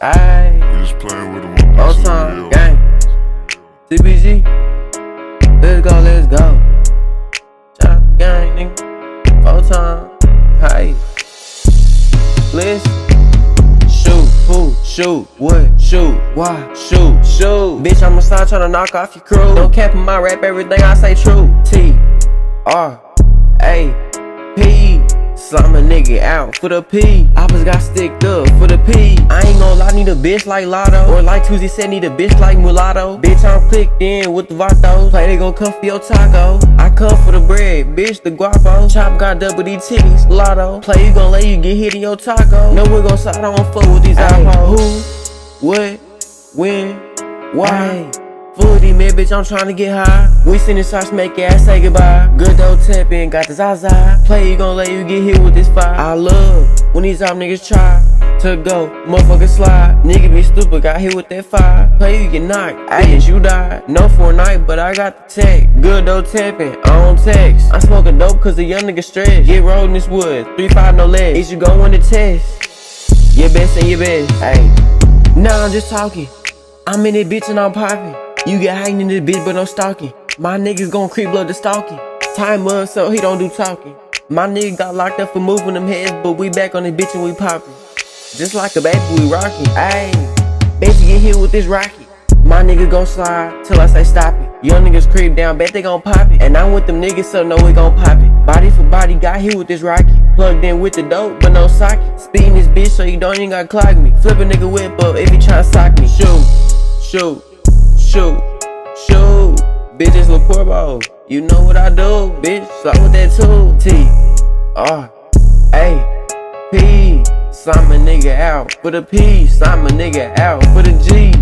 Ayy, We just playing with them on all this time, video. gang. CBG, let's go. Shout out the gang, nigga. All time, hey. Listen. Shoot, who, shoot, what, shoot, why, shoot. Bitch, I'ma start tryna knock off your crew. Don't cap in my rap, everything I say true. T-R-A-P. Slime a nigga out for the P. Oppas got sticked up for the P. I ain't gon' lie, need a bitch like Lotto. Or like Tuesday said, need a bitch like Mulatto. Bitch, I'm clicked in with the Vatos. Play, they gon' come for your taco. I come for the bread, bitch, the guapo. Chop got double D titties, Lotto. Play, you gon' let you get hit in your taco. No, we gon' slide, I don't fuck with these iPhones. Who, what, when, why? Full of these mid, bitch, I'm tryna get high. We seen the shots make your ass say goodbye. Good though, tapping, got the Zaza. Play, you gon' let you get hit with this fire. I love when these top niggas try to go, motherfucker slide. Nigga be stupid, got hit with that fire. Play, you get knocked, ayy, you died. No for a night, but I got the tech. Good though, tapping, I don't text. I'm smoking dope cause the young nigga stressed. Get rolled in this wood, 3-5 no legs. Is you gon' win the test? Your best and your best, ayy. Nah, I'm just talking. I'm in it, bitch, and I'm popping. You get hanging in this bitch, but no stalking. My niggas gon' creep blood the stalking. Time up, so he don't do talking. My nigga got locked up for moving them heads, but we back on this bitch and we popping. Just like a baby, we rocking. Ayy, bet you get hit with this rocket. My nigga gon' slide till I say stop it. Young niggas creep down, bet they gon' pop it. And I'm with them niggas, so know we gon' pop it. Body for body, got hit with this rocket. Plugged in with the dope, but no socket. Speeding this bitch, so you don't even gotta clock me. Flip a nigga whip up if he tryna sock me. Shoot. Bitches look poor ball. You know what I do, bitch. Slide with that too. T-R-A-P. Slime a nigga out for the P. Slime a nigga out for the G.